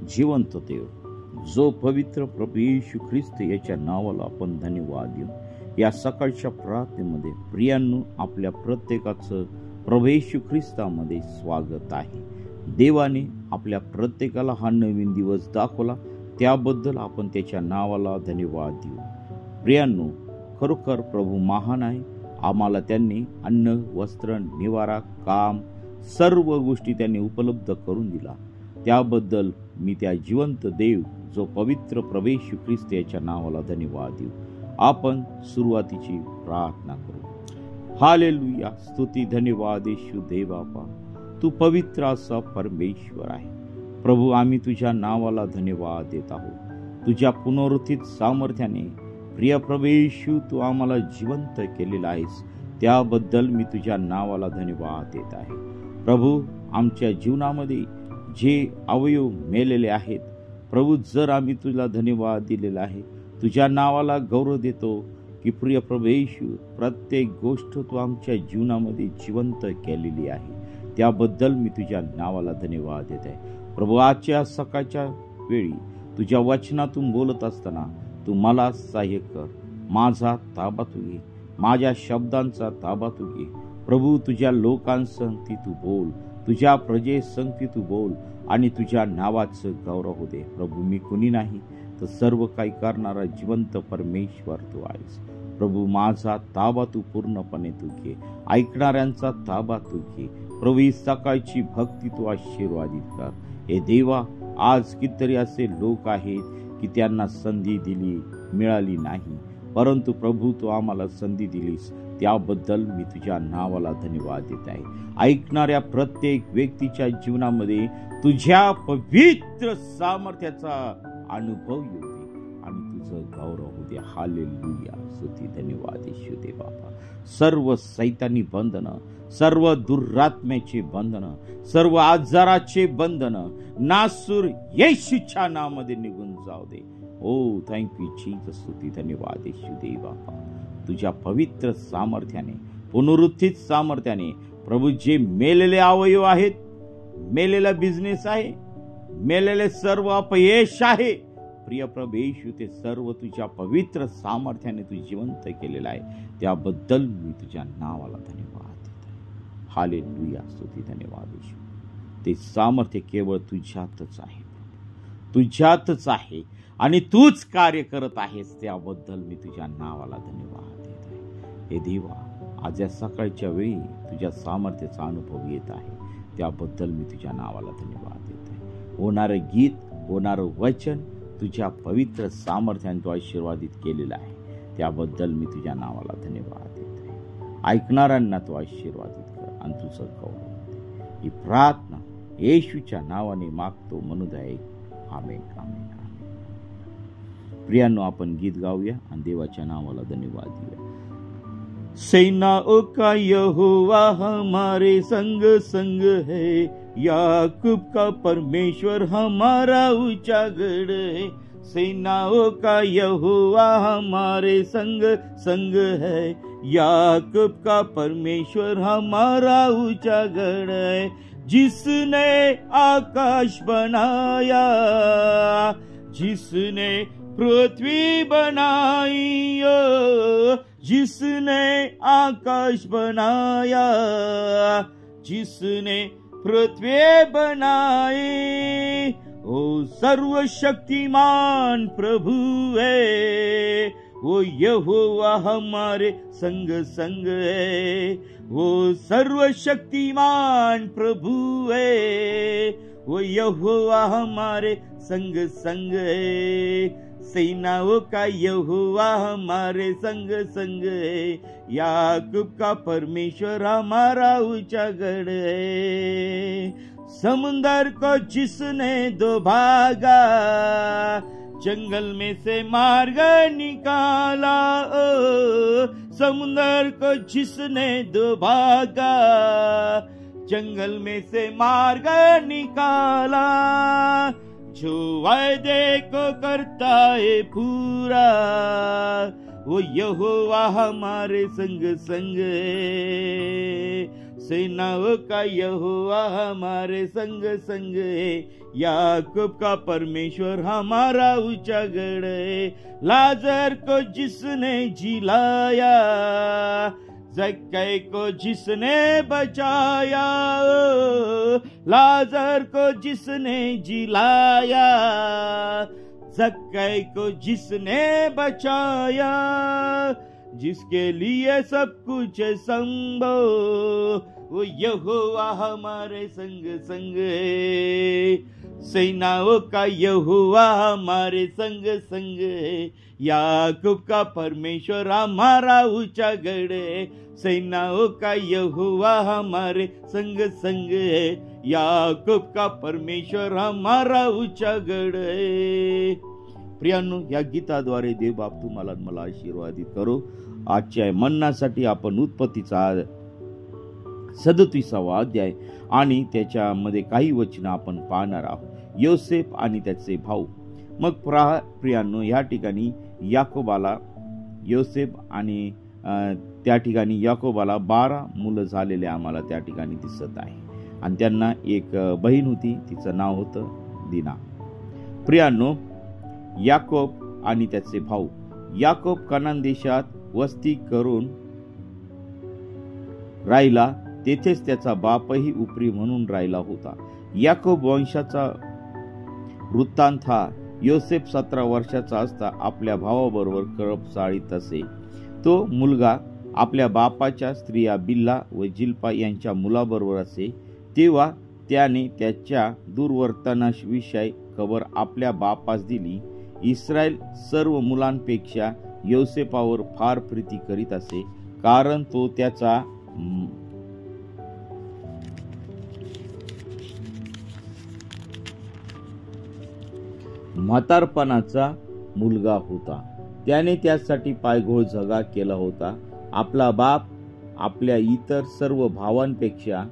जिवंत देव, जो पवित्र प्रभू येशू ख्रिस्त याच्या नावाला आपण धन्यवाद देऊ. या सकाळच्या प्रार्थनेमध्ये प्रियांनो, आपल्या प्रत्येकाचं प्रभू येशू ख्रिस्तामध्ये स्वागत आहे. देवाने आपल्या प्रत्येकाला हा नवीन दिवस दाखवला, त्याबद्दल आपण त्याच्या नावाला धन्यवाद देऊ. प्रियांनो, खरोखर प्रभू महान आहे. आम्हाला त्यांनी अन्न, वस्त्र, निवारा, काम सर्व गोष्टी त्यांनी उपलब्ध करून दिला. त्याबद्दल मी त्या जिवंत देव, जो पवित्र प्रभू येशू ख्रिस्त याच्या नावाला धन्यवाद देऊ. आपण सुरुवातीची प्रार्थना करू. हालेलुया, स्तुती, धन्यवाद येशू देवापा, तू पवित्र असा परमेश्वर आहे. प्रभू, आम्ही तुझ्या नावाला धन्यवाद देत आहोत. तुझ्या पुनरुत्थित सामर्थ्याने प्रिय प्रभू येशू, तू आम्हाला जिवंत केलेला आहेस, त्याबद्दल मी तुझ्या नावाला धन्यवाद देत आहे. प्रभू, आमच्या जीवनामध्ये जे अवयव मेलेले आहेत, प्रभू, जर आम्ही तुला धन्यवाद दिलेला आहे, तुझ्या नावाला गौरव देतो की प्रिय प्रभू येशू, प्रत्येक गोष्ट तू आमच्या जीवनामध्ये जिवंत केलेली आहे, त्याबद्दल मी तुझ्या नावाला धन्यवाद देत आहे. प्रभू, आजच्या सकाळच्या वेळी तुझ्या वचनातून बोलत असताना तू मला सहाय्य कर. माझा ताबा तू घे, माझ्या शब्दांचा ताबा तू घे. प्रभू, तुझ्या लोकांसंगती तू बोल, तुझ्या प्रजेसंगती तू बोल आणि तुझ्या नावाचं गौरव होऊ दे. प्रभू, मी कुणी नाही तर सर्व काही करणारा जिवंत परमेश्वर तू आहेस. प्रभू, माझा ताबा तू पूर्णपणे तू घे, ऐकणाऱ्यांचा ताबा तू घे. प्रभू, ही सकाळची भक्ती तू आशीर्वादित कर. हे देवा, आज कितीतरी असे लोक आहेत की त्यांना संधी मिळाली नाही, परंतु प्रभू, तू आम्हाला संधी दिलीस, त्याबद्दल मी तुझ्या नावाला धन्यवाद देत आहे. ऐकणाऱ्या प्रत्येक व्यक्तीच्या जीवनामध्ये तुझ्या पवित्र सामर्थ्याचा अनुभव येऊ दे आणि तुझं गौरव होऊ दे. हालेलुया, स्तुती, धन्यवाद येशू दे बाबा. सर्व सैतानी बंधनं, सर्व दुरात्म्याचे बंधनं, सर्व आजाराचे बंधनं नासूर येशूच्या नावामध्ये निघून जाऊ दे. ओ थँक्यू जीसस, स्तुती, धन्यवाद येशू दे बाबा. तुझ्या पवित्र सामर्थ्याने, पुनरुत्थित सामर्थ्याने प्रभू, जे मेलेले अवयव आहेत, मेलेला बिझनेस आहे, मेलेले सर्व अपयश आहे, प्रिय प्रभू येशू, ते सर्व तुझ्या पवित्र सामर्थ्याने तू जिवंत केलेलं आहे, त्याबद्दल मी तुझ्या नावाला धन्यवाद देत आहे. हालेलुया, स्तुती, धन्यवाद येशू. ते सामर्थ्य केवळ तुझ्यातच आहे, तुझ्यातच आहे आणि तूच कार्य करत आहेस, त्याबद्दल मी तुझ्या नावाला धन्यवाद देत आहे. हे देवा, आज या सकाळच्या वेळी तुझ्या सामर्थ्याचा अनुभव येत आहे, त्याबद्दल मी तुझ्या नावाला धन्यवाद देत आहे. होणारं गीत, होणारं वचन तुझ्या पवित्र सामर्थ्याने तू आशीर्वादित केलेलं आहे, त्याबद्दल मी तुझ्या नावाला धन्यवाद देत आहे. ऐकणाऱ्यांना तू आशीर्वादित कर आणि तुझं गौरव दे. ही प्रार्थना येशूच्या नावाने मागतो म्हणून आहे. आमेन, आमेन, आमेन. प्रियांनो, आपण गीत गाऊया आणि देवाच्या नावाला धन्यवाद देऊया. सेनाओं का यहोवा हमारे संग संग है, याकूब का परमेश्वर हमारा ऊंचा गढ़ है. सेनाओं का यहोवा हमारे संग संग है, याकूब का परमेश्वर हमारा ऊंचा गढ़ है. जिसने आकाश बनाया, जिसने पृथ्वी बनाई, जिसने आकाश बनाया, जिसने पृथ्वी बनाई, ओ सर्वशक्तिमान प्रभु है, वो यहोवा हमारे संग संग है. वो सर्वशक्तिमान प्रभु है, वो यहोवा हमारे संग संग है. सेनाओं का यहोवा हमारे संग संग है, याकूब का परमेश्वर हमारा ऊंचा गढ़ है. समुंदर को जिसने दो भागा, जंगल में से मार्ग निकाला. समुंदर को जिसने दो भागा, जंगल में से मार्ग निकाला. जो वायदे को करता है पूरा, वो यहोवा हमारे संग संग है. सेनाओं का यहोवा हमारे संग संग है, याकूब का परमेश्वर हमारा ऊंचा गढ़ है। लाजर को जिसने जिलाया, जक्कै को जिसने बचाया, लाजर को जिसने जिलाया, जक्कै को जिसने बचाया, जिसके लिए सब कुछ संभव, वो यहोवा हमारे संग संग है। सेनाओं का यहोवा हमारे संग संग है, याकूब का परमेश्वर हमारा ऊंचा गढ़ है। सेनाओं का यहोवा हमारे संग संग है, याकूब का परमेश्वर हमारा ऊंचा गढ़ है। प्रियांनो, या गीताद्वारे देव बाप तुम्हाला मला आशीर्वादित करो। आजच्या मन्नासाठी आपण उत्पत्तीचा 37वा अध्याय आणि त्याच्यामध्ये काही वचन आपण पाहणार आहोत, योसेफ आणि त्याचे भाऊ। मग प्रियांनो, या ठिकाणी याकोबाला योसेफ आणि त्या ठिकाणी याकोबाला 12 मुलं झालेले आम्हाला त्या ठिकाणी दिसत आहे आणि त्यांना एक बहीण होती, तिचं नाव होतं दिना। प्रियांनो, याकोब आणि त्याचे भाऊ। याकोब कनान देशात वस्ती करून राहिला, तेथेच त्याचा बापही उपरी म्हणून राहिला होता। याकोब वंशाचा वृत्तांत हा, योसेफ 17 वर्षाचा असता आपल्या भावाबरोबर कळप चाळीत असे। तो मुलगा आपल्या बापाच्या स्त्रिया बिल्ला व जिल्पा यांच्या मुलाबरोबर असे, तेव्हा त्याने त्याच्या दुर्वर्तनाविषयी खबर आपल्या बापास दिली। इस्रायल सर्व मुलांपेक्षा योसेफावर फार प्रीती करीत असे, कारण तो त्याचा म्हातारपणाचा मुलगा होता। त्याने त्यासाठी पायघोळ झगा केला होता। आपला बाप आपल्या इतर सर्व भावांपेक्षा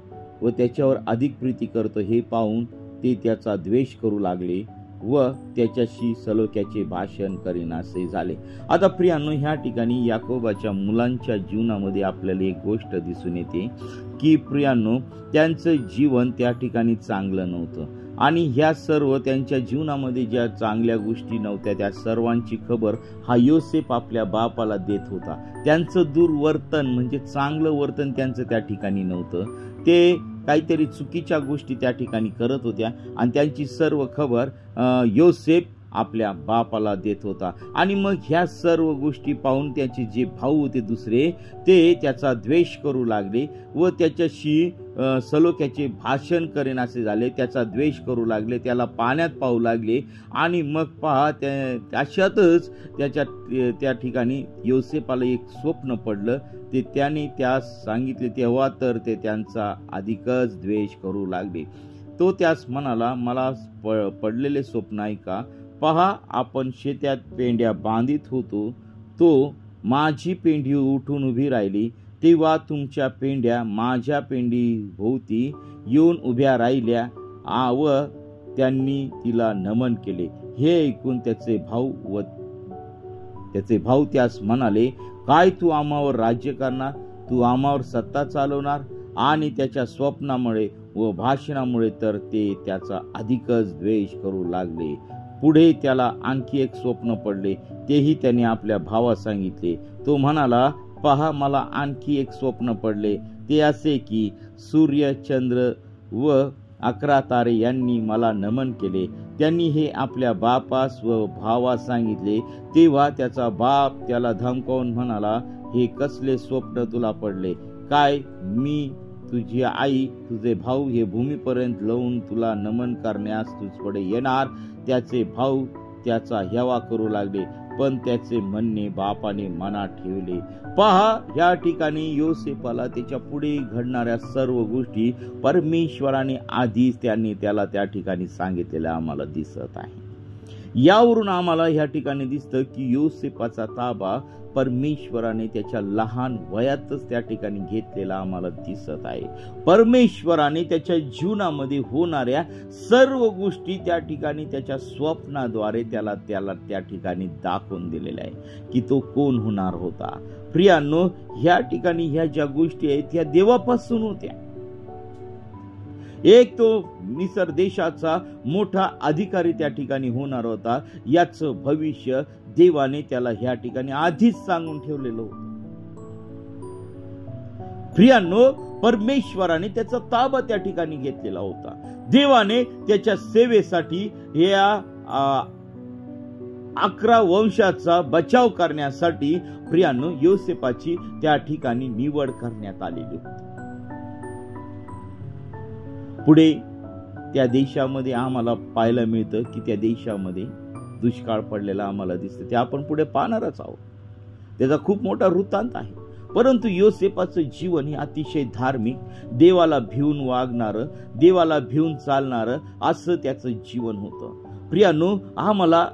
व त्याच्यावर अधिक प्रीती करतो हे पाहून ते त्याचा द्वेष करू लागले व त्याच्याशी सलोख्याचे भाषण करीनासे झाले। आता प्रियांनो, ह्या ठिकाणी याकोबाच्या मुलांच्या जीवनामध्ये आपल्याला एक गोष्ट दिसून येते की प्रियांनो, त्यांचं जीवन त्या ठिकाणी चांगलं नव्हतं आणि ह्या सर्व त्यांच्या जीवनामध्ये ज्या चांगल्या गोष्टी नव्हत्या त्या सर्वांची खबर हा योसेफ आपल्या बापाला देत होता। त्यांचं दुर्वर्तन म्हणजे चांगलं वर्तन त्यांचं त्या ठिकाणी नव्हतं, ते काहीतरी चुकीच्या गोष्टी त्या ठिकाणी करत होत्या आणि त्यांची सर्व खबर योसेफ आपल्या बापाला देत होता। आणि मग ह्या सर्व गोष्टी पाहून त्याचे जे भाऊ होते दुसरे, ते त्याचा द्वेष करू लागले व त्याच्याशी सलोख्याचे भाषण करेनासे झाले, त्याचा द्वेष करू लागले, त्याला पाण्यात पाहू लागले। आणि मग पहा, अशातच त्या ठिकाणी योसेफाला एक स्वप्न पडलं, ते त्याने त्यास सांगितले, तेव्हा तर ते त्यांचा अधिकच द्वेष करू लागले। तो त्यास म्हणाला, मला पडलेले स्वप्न आहे का? पहा, आपण शेतात पेंड्या बांधित होतो, तो माझी पेंडी उठून उभी राहिली, तेव्हा तुमच्या पेंड्या माझ्या पेंडी भोवती येऊन उभ्या राहिल्या व त्यांनी तिला नमन केले। हे ऐकून त्याचे भाऊ त्यास म्हणाले, काय तू आम्हावर राज्य करणार? तू आम्हावर सत्ता चालवणार? आणि त्याच्या स्वप्नामुळे व भाषणामुळे तर ते त्याचा अधिकच द्वेष करू लागले। पुढे त्याला आणखी एक स्वप्न पडले, तेही त्याने आपल्या भावास सांगितले। तो म्हणाला, पहा, मला आणखी एक स्वप्न पडले, ते असे की सूर्य, चंद्र व 11 तारे यांनी मला नमन केले। त्यांनी हे आपल्या बापास व भावास सांगितले। तेव्हा त्याचा बाप त्याला धमकावून म्हणाला, हे कसले स्वप्न तुला पडले? काय मी तुझी आई, तुझे भाऊ हे भूमीपर्यंत लावून तुला नमन करण्यास तुझकडे येणार? त्याचे भाऊ त्याचा हेवा करू लागले, पण त्याचे म्हणणे बापाने मनात ठेवले। पहा, या ठिकाणी योसेफाला त्याच्या पुढे घडणाऱ्या सर्व गोष्टी परमेश्वराने आधीच त्याला त्या ठिकाणी सांगितलेल्या आम्हाला दिसत आहे। यावरून आम्हाला या ठिकाणी दिसतं की योसेफाचा ताबा परमेश्वराने त्याच्या लहान वयातच त्या ठिकाणी घेतलेला आम्हाला दिसत आहे। परमेश्वराने त्याच्या जीवनामध्ये होणाऱ्या सर्व गोष्टी त्या ठिकाणी त्याच्या स्वप्नाद्वारे त्याला त्या ठिकाणी दाखवून दिलेल्या आहे की तो कोण होणार होता। प्रियांनो, ह्या ठिकाणी ह्या ज्या गोष्टी आहेत ह्या देवापासून होत्या। एक तो मिसर देशाचा मोठा अधिकारी त्या ठिकाणी होणार होता. याचं भविष्य देवाने त्याला ह्या ठिकाणी आधीच सांगून ठेवलेलं होतं. प्रियांनो, परमेश्वराने त्याचा ताबा त्या ठिकाणी घेतलेला होता. देवाने त्याच्या सेवेसाठी या 11 वंशाचा बचाव करण्यासाठी प्रियांनो योसेपाची त्या ठिकाणी निवड करण्यात आलेली होती. पुढे त्या देशामध्ये आम्हाला पाहायला मिळतं की त्या देशामध्ये दुष्काळ पडलेला आम्हाला दिसतं. ते आपण पुढे पाहणारच आहोत. त्याचा खूप मोठा वृत्तांत आहे. परंतु योसेपाचं जीवन हे अतिशय धार्मिक, देवाला भिवून वागणारं, देवाला भिवून चालणारं असं त्याचं जीवन होतं. प्रियांनो, आम्हाला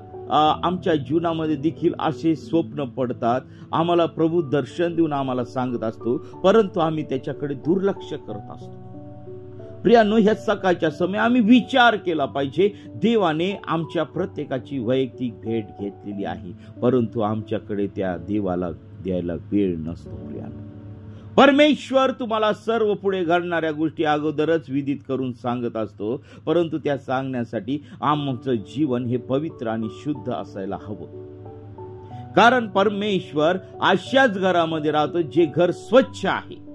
आमच्या जीवनामध्ये देखील असे स्वप्न पडतात. आम्हाला प्रभू दर्शन देऊन आम्हाला सांगत असतो, परंतु आम्ही त्याच्याकडे दुर्लक्ष करत असतो. प्रियांनो, ह्या सकाळच्या समय आम्ही विचार केला पाहिजे. देवाने आमच्या प्रत्येकाची वैयक्तिक भेट घेतलेली आहे, परंतु आमच्याकडे त्या देवाला द्यायला वेळ नसतो. प्रियांनो, परमेश्वर तुम्हाला सर्व पुढे घडणाऱ्या गोष्टी अगोदरच विदित करून सांगत असतो, परंतु त्या सांगण्यासाठी आमचं जीवन हे पवित्र आणि शुद्ध असायला हवं. कारण परमेश्वर अशाच घरामध्ये राहतो जे घर स्वच्छ आहे.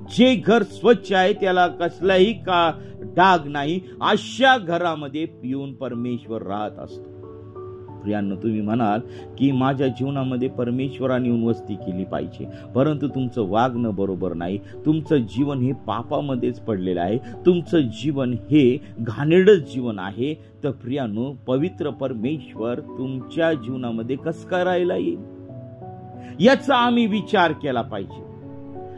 जे घर स्वच्छ आहे त्याला कसलाही का डाग नाही, अशा घरामध्ये येऊन परमेश्वर राहत असतो. प्रियांनो, तुम्ही म्हणाल की माझ्या जीवनामध्ये परमेश्वराने येऊन वस्ती केली पाहिजे, परंतु तुमचं वागणं बरोबर नाही. तुमचं जीवन हे पापामध्येच पडलेलं आहे. तुमचं जीवन हे घाणेरडं जीवन आहे. तर प्रियांनो, पवित्र परमेश्वर तुमच्या जीवनामध्ये कसं काय राहायला येईल, याचा आम्ही विचार केला पाहिजे.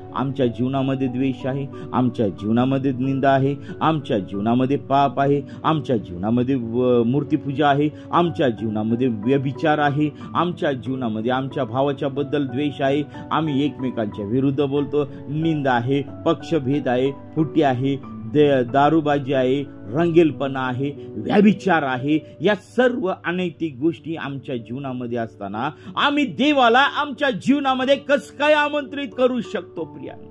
आमच्या जीवनामध्ये द्वेष आहे, आमच्या जीवनामध्ये निंदा आहे, आमच्या जीवनामध्ये पाप आहे, आमच्या जीवनामध्ये मूर्तीपूजा आहे, आमच्या जीवनामध्ये व्यभिचार आहे, आमच्या जीवनामध्ये आमच्या भावाच्या बद्दल द्वेष आहे, आम्ही एकमेकांच्या विरुद्ध बोलतो, निंदा आहे, पक्षभेद आहे, फुटी आहे, दारूबाजी आहे, रंगेलपणा आहे, व्यभिचार आहे. या सर्व अनैतिक गोष्टी आमच्या जीवनामध्ये असताना आम्ही देवाला आमच्या जीवनामध्ये कसं काय आमंत्रित करू शकतो? प्रियांनो,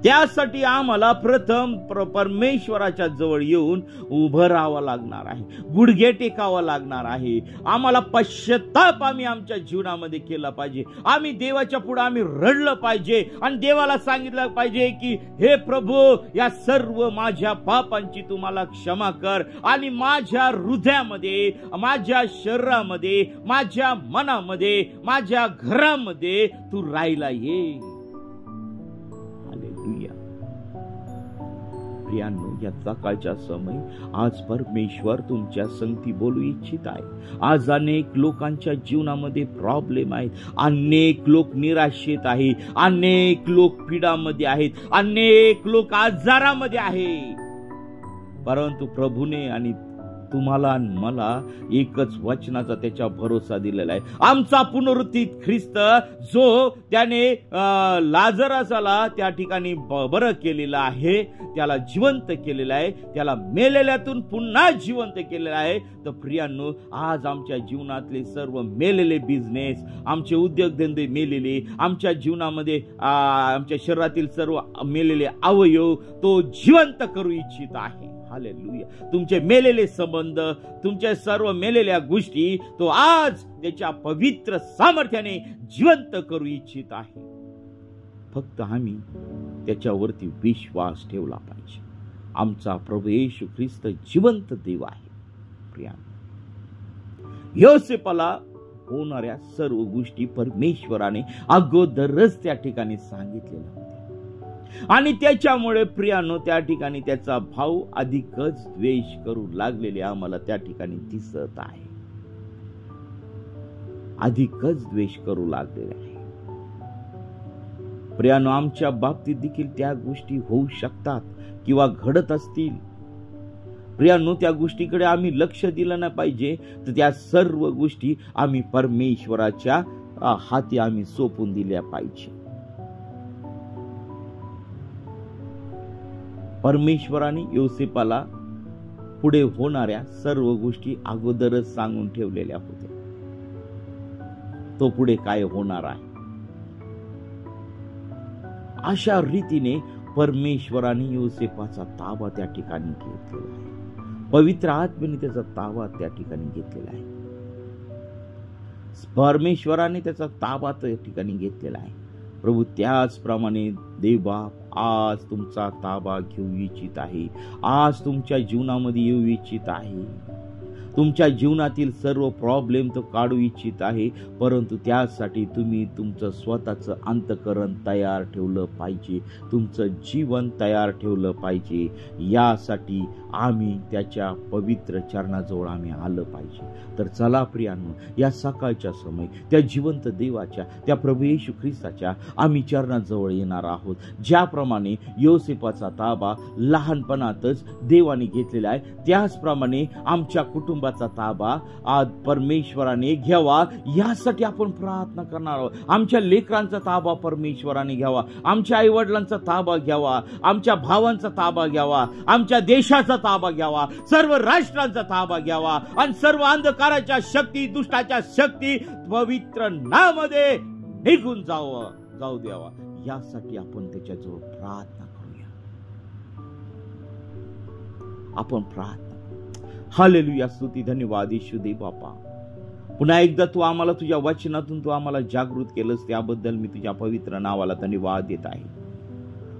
त्यासाठी आम्हाला प्रथम परमेश्वराच्या जवळ येऊन उभं राहावं लागणार आहे, गुडघे टेकावं लागणार आहे. आम्हाला पश्चाताप आम्ही आमच्या जीवनामध्ये केला पाहिजे. आम्ही देवाच्या पुढे आम्ही रडलं पाहिजे आणि देवाला सांगितलं पाहिजे की हे प्रभू, या सर्व माझ्या पापांची तुम्हाला क्षमा कर आणि माझ्या हृदयामध्ये, माझ्या शरीरामध्ये, माझ्या मनामध्ये, माझ्या घरामध्ये तू राहायला ये. प्रियांनो, या सकाळच्या समय आज परमेश्वर तुमच्या संगती बोलू इच्छित आहे. आज अनेक लोकांच्या जीवनामध्ये प्रॉब्लेम आहेत, अनेक लोक निराशेत आहे, अनेक लोक पीडामध्ये आहेत, अनेक लोक आजारामध्ये आहे. परंतु प्रभूने आणि तुम्हाला आणि मला एकच वचनाचा त्याच्या भरोसा दिलेला आहे. आमचा पुनरुत्थित ख्रिस्त, जो त्याने लाजरासाला त्या ठिकाणी बरं केलेलं आहे, त्याला जिवंत केलेलं आहे, त्याला मेलेल्यातून पुन्हा जिवंत केलेलं आहे. तर प्रियांनो, आज आमच्या जीवनातले सर्व मेलेले बिझनेस, आमचे उद्योगधंदे मेलेले, आमच्या जीवनामध्ये आमच्या शरीरातील सर्व मेलेले अवयव तो जिवंत करू इच्छित आहे. हालेलुया. तुमचे मेलेले संबंध, तुमच्या सर्व मेलेल्या गोष्टी तो आज त्याच्या पवित्र सामर्थ्याने जिवंत करू इच्छित आहे. फक्त आम्ही त्याच्यावरती विश्वास ठेवला पाहिजे. आमचा प्रभू येशू ख्रिस्त जिवंत देव आहे. प्रियांनो, योसेपाला होणाऱ्या सर्व गोष्टी परमेश्वराने अगोदरच त्या ठिकाणी सांगितलेल्या होत्या आणि त्याच्यामुळे प्रियांनो, त्या ठिकाणी त्याचा भाव अधिकच द्वेष करू लागलेले आम्हाला त्या ठिकाणी दिसत आहे. अधिकच द्वेष करू लागलेले आहे. प्रियांनो, आमच्या बाबतीत देखील त्या गोष्टी होऊ शकतात किंवा घडत असतील. प्रियांनो, त्या गोष्टीकडे आम्ही लक्ष दिलं नाही पाहिजे. तर त्या सर्व गोष्टी आम्ही परमेश्वराच्या हाती आम्ही सोपून दिल्या पाहिजे. परमेश्वराने योसेपाला पुढे होणाऱ्या सर्व गोष्टी अगोदरच सांगून ठेवलेल्या होत्या. तो पुढे काय होणार आहे, अशा रीतीने परमेश्वराने योसेफाचा ताबा त्या ठिकाणी घेतलेला आहे. पवित्र आत्म्याने त्याचा ताबा त्या ठिकाणी घेतलेला आहे. परमेश्वराने त्याचा ताबा त्या ठिकाणी घेतलेला आहे. प्रभू त्याचप्रमाणे देवबाप आज तुमचा ताबा घेऊ इच्छित आहे. आज तुमच्या जीवनामध्ये येऊ इच्छित आहे. तुमच्या जीवनातील सर्व प्रॉब्लेम तो काढू इच्छित आहे. परंतु त्यासाठी तुम्ही तुमचं स्वतःचं अंतःकरण तयार ठेवलं पाहिजे. तुमचं जीवन तयार ठेवलं पाहिजे. यासाठी आम्ही त्याच्या पवित्र चरणाजवळ आम्ही आलं पाहिजे. तर चला प्रियांनो, या सकाळच्या समय त्या जिवंत देवाच्या, त्या प्रभू येशू ख्रिस्ताच्या आम्ही चरणाजवळ येणार आहोत. ज्याप्रमाणे योसेफाचा ताबा लहानपणातच देवाने घेतलेला आहे, त्याचप्रमाणे आमच्या कुटुंबाचा ताबा आज परमेश्वराने घ्यावा, यासाठी आपण प्रार्थना करणार आहोत. आमच्या लेकरांचा ताबा परमेश्वराने घ्यावा, आमच्या आई वडिलांचा ताबा घ्यावा, आमच्या भावांचा ताबा घ्यावा, आमच्या देशाचा ताबा घ्यावा, सर्व राष्ट्रांचा ताबा घ्यावा आणि सर्व अंधकाराच्या शक्ती, दुष्टाच्या शक्ती पवित्र नामामध्ये निघून जाऊ द्यावा. यासाठी आपण त्याच्याजवळ प्रार्थना करूया. आपण प्रार्थना. हालेलुया. स्तुती, धन्यवाद येशू दे बापा. पुन्हा एकदा तू आम्हाला तुझ्या वचनातून तू आम्हाला जागृत केलंस, त्याबद्दल मी तुझ्या पवित्र नावाला धन्यवाद देत आहे.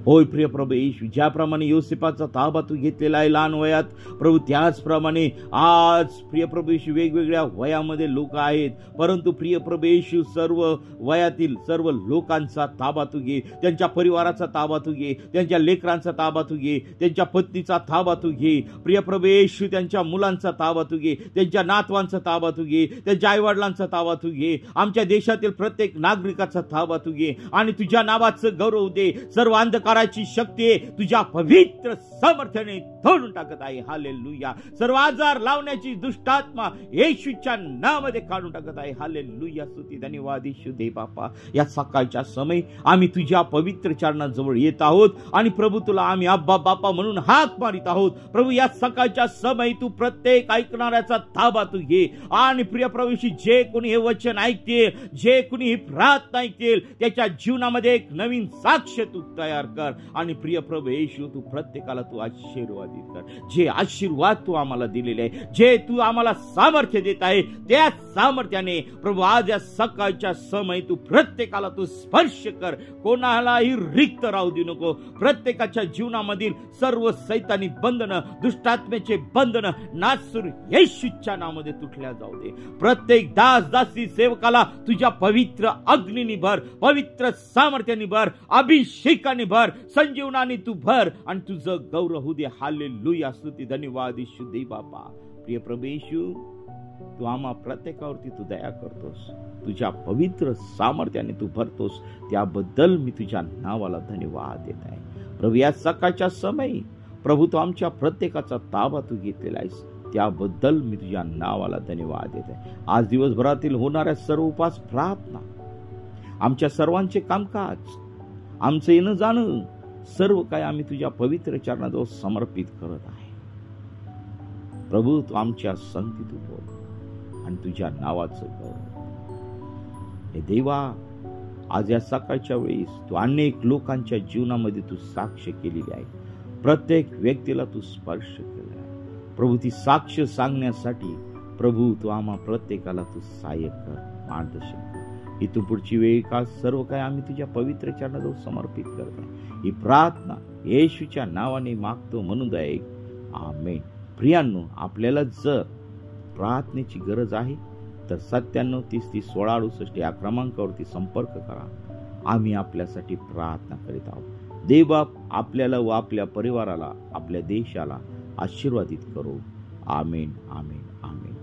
होय प्रिय प्रभू येशू, ज्याप्रमाणे योसेफाचा ताबा तू घेतलेला आहे लहान वयात प्रभू, त्याचप्रमाणे आज प्रिय प्रभू येशू वेगवेगळ्या वयामध्ये लोक आहेत, परंतु प्रिय प्रभू येशू सर्व वयातील सर्व लोकांचा ताबा तू घे. त्यांच्या परिवाराचा ताबा तू घे, त्यांच्या लेकरांचा ताबा तू घे, त्यांच्या पत्नीचा ताबा तू घे. प्रिय प्रभू येशू त्यांच्या मुलांचा ताबा तू घे, त्यांच्या नातवांचा ताबा तू घे, त्यांच्या आईवडिलांचा ताबा तू घे, आमच्या देशातील प्रत्येक नागरिकाचा ताबा तू घे आणि तुझ्या नावाचं गौरव दे. सर्व अंधकाराची शक्ती तुझ्या पवित्र सामर्थ्याने तोडून टाकत आहे. हालेलुया. सर्व आजार लावण्याची दुष्टात्मा येशूच्या नावामध्ये काढून टाकत आहे. हालेलुया. स्तुती, धन्यवाद येशू दे बापा. या सकाळच्या समय आम्ही तुझ्या पवित्र चरणाजवळ येत आहोत आणि प्रभू तुला आम्ही अब्बा बापा म्हणून हाक मारित आहोत. प्रभू या सकाळच्या समय तू प्रत्येक ऐकणाऱ्याचा ताबा तू घे आणि प्रिय प्रभूशी जे कोणी हे वचन ऐकतील, जे कोणी ही प्रार्थना ऐकतील, त्याच्या जीवनामध्ये एक नवीन साक्ष तू तयार कर आणि प्रिय प्रभू येशू तू प्रत्येकाला तू आशीर्वादित कर. जे आशीर्वाद तू आम्हाला दिलेले आहे, जे तू आम्हाला सामर्थ्य देत आहे, त्या सामर्थ्याने प्रभू आज या सकाळच्या समय तू प्रत्येकाला तू स्पर्श कर. कोणालाही रिक्त राहू देऊ नको. प्रत्येकाच्या जीवनामधील सर्व सैतानी बंधनं, दुष्टात्म्याचे बंधनं नासुर येशूच्या नावामध्ये तुटल्या जाऊ दे. प्रत्येक दास दासी सेवकाला तुझ्या पवित्र अग्नीने भर, पवित्र सामर्थ्याने भर, अभिषेकाने भर, संजीवनाने तू भर आणि तुझं गौरव होऊ दे. हालेलुया. स्तुती, धन्यवाद येशू दे बापा. प्रिय प्रभू येशू, तू आम्हा प्रत्येकावरती तू दया करतोस, तुझ्या पवित्र सामर्थ्याने तू भरतोस, त्याबद्दल मी तुझ्या नावाला धन्यवाद देत आहे. प्रभू या सकाळच्या समय प्रभू तू आमच्या प्रत्येकाचा ताबा तू घेतलेला आहेस, त्याबद्दल मी तुझ्या नावाला धन्यवाद देत आहे. आज दिवसभरातील होणाऱ्या सर्व उपास प्रार्थना, आमच्या सर्वांचे कामकाज, आमचं येणं जाणं, सर्व काय आम्ही तुझ्या पवित्र चरणाजवळ समर्पित करत आहे. प्रभू तू आमच्या संगती तू बोल आणि तुझ्या नावाचं गौरव. हे देवा, आज या सकाळच्या वेळेस तू अनेक लोकांच्या जीवनामध्ये तू साक्ष केलेली आहे. प्रत्येक व्यक्तीला तू स्पर्श केला आहे. प्रभू ती साक्ष सांगण्यासाठी प्रभू तू आम्हा प्रत्येकाला तू सहाय्य कर, मार्गदर्शन कर. इथून पुढची वेळ का सर्व काय आम्ही तुझ्या पवित्र चरणाजवळ समर्पित करत आहे. ही प्रार्थना येशूच्या नावाने मागतो म्हणून ऐक. आमेन. प्रियांनो, आपल्याला जर प्रार्थनेची गरज आहे तर 97 30 30 16 68 या क्रमांकावरती संपर्क करा. आम्ही आपल्यासाठी प्रार्थना करीत आहोत. देवबाप आपल्याला व आपल्या परिवाराला, आपल्या देशाला आशीर्वादित करो. आमेन, आमेन, आमेन.